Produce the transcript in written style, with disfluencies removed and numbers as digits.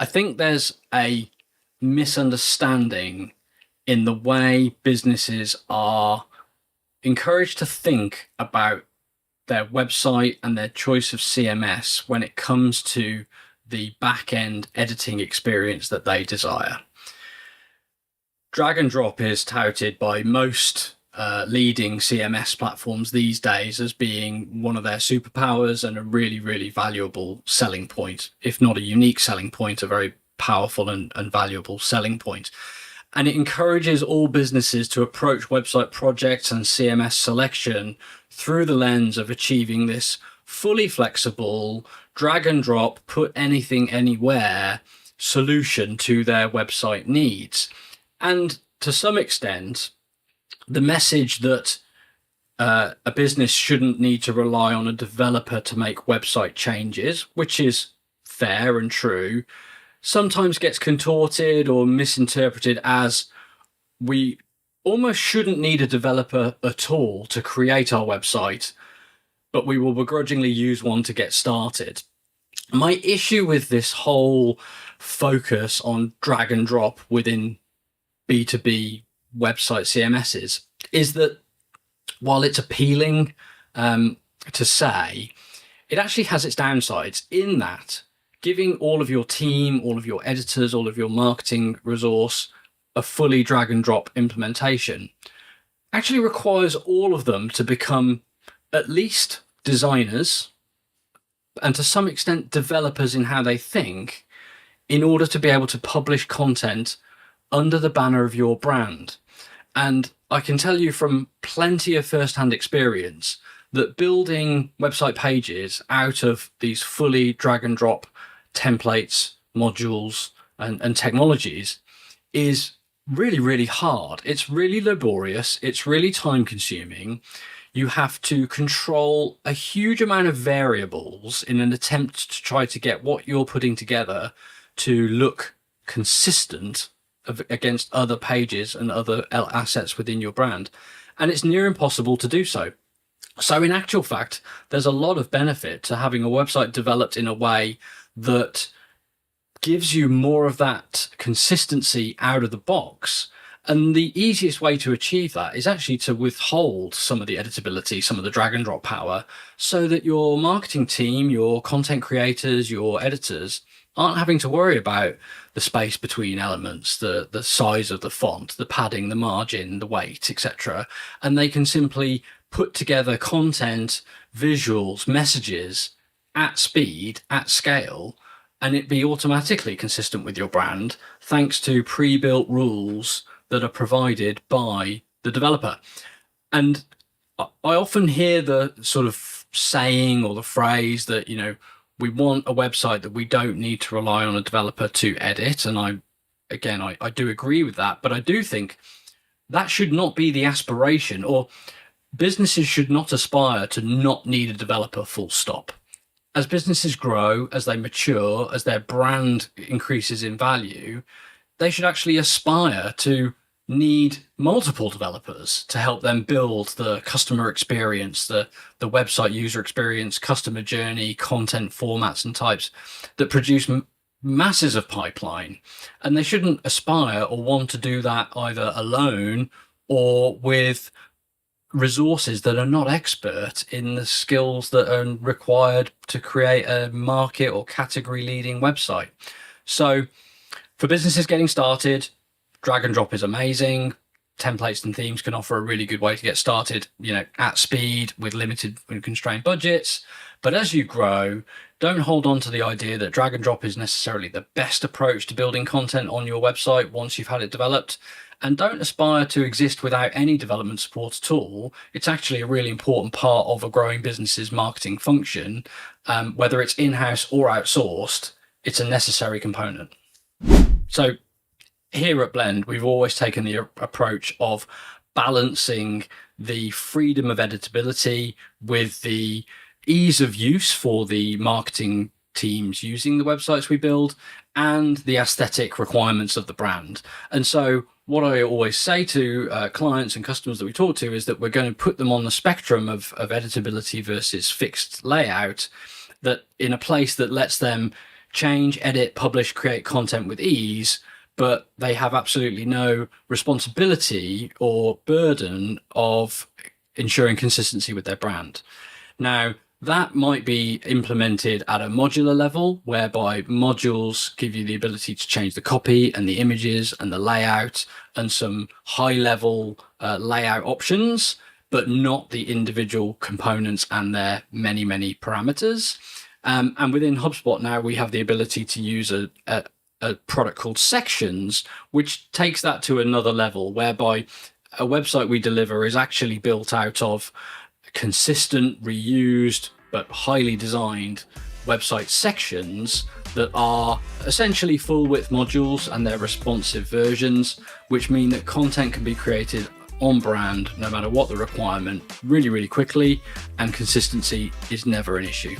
I think there's a misunderstanding in the way businesses are encouraged to think about their website and their choice of CMS when it comes to the back end editing experience that they desire. Drag and drop is touted by most leading CMS platforms these days as being one of their superpowers and a really, really valuable selling point, if not a unique selling point, a very powerful and valuable selling point. And it encourages all businesses to approach website projects and CMS selection through the lens of achieving this fully flexible, drag and drop, put anything anywhere solution to their website needs. And to some extent, the message that a business shouldn't need to rely on a developer to make website changes, which is fair and true, sometimes gets contorted or misinterpreted as we almost shouldn't need a developer at all to create our website, but we will begrudgingly use one to get started. My issue with this whole focus on drag and drop within B2B website CMSs is that while it's appealing to say, it actually has its downsides in that giving all of your team, all of your editors, all of your marketing resource a fully drag and drop implementation actually requires all of them to become at least designers and to some extent developers in how they think in order to be able to publish content under the banner of your brand. And I can tell you from plenty of first-hand experience that building website pages out of these fully drag and drop templates, modules, and technologies is really, really hard. It's really laborious. It's really time consuming. You have to control a huge amount of variables in an attempt to try to get what you're putting together to look consistent against other pages and other assets within your brand. And it's near impossible to do so. So in actual fact, there's a lot of benefit to having a website developed in a way that gives you more of that consistency out of the box. And the easiest way to achieve that is actually to withhold some of the editability, some of the drag and drop power, so that your marketing team, your content creators, your editors aren't having to worry about the space between elements, the size of the font, the padding, the margin, the weight, etc. And they can simply put together content, visuals, messages at speed, at scale, and it be automatically consistent with your brand thanks to pre-built rules that are provided by the developer. And I often hear the sort of saying or the phrase that, we want a website that we don't need to rely on a developer to edit. And I do agree with that, but I do think that should not be the aspiration, or businesses should not aspire to not need a developer full stop. As businesses grow, as they mature, as their brand increases in value, they should actually aspire to need multiple developers to help them build the customer experience, the website user experience, customer journey, content formats and types that produce masses of pipeline. And they shouldn't aspire or want to do that either alone or with resources that are not expert in the skills that are required to create a market or category leading website. So for businesses getting started, drag and drop is amazing. Templates and themes can offer a really good way to get started, at speed with limited and constrained budgets. But as you grow, don't hold on to the idea that drag and drop is necessarily the best approach to building content on your website once you've had it developed. And don't aspire to exist without any development support at all. It's actually a really important part of a growing business's marketing function. Whether it's in-house or outsourced, it's a necessary component. So here at Blend, we've always taken the approach of balancing the freedom of editability with the ease of use for the marketing teams using the websites we build and the aesthetic requirements of the brand. And so what I always say to clients and customers that we talk to is that we're going to put them on the spectrum of editability versus fixed layout, that in a place that lets them change, edit, publish, create content with ease, but they have absolutely no responsibility or burden of ensuring consistency with their brand. Now, that might be implemented at a modular level, whereby modules give you the ability to change the copy and the images and the layout and some high-level layout options, but not the individual components and their many, many parameters. And within HubSpot now, we have the ability to use a product called Sections, which takes that to another level, whereby a website we deliver is actually built out of consistent, reused, but highly designed website sections that are essentially full width modules, and they're responsive versions, which mean that content can be created on brand no matter what the requirement really, really quickly, and consistency is never an issue.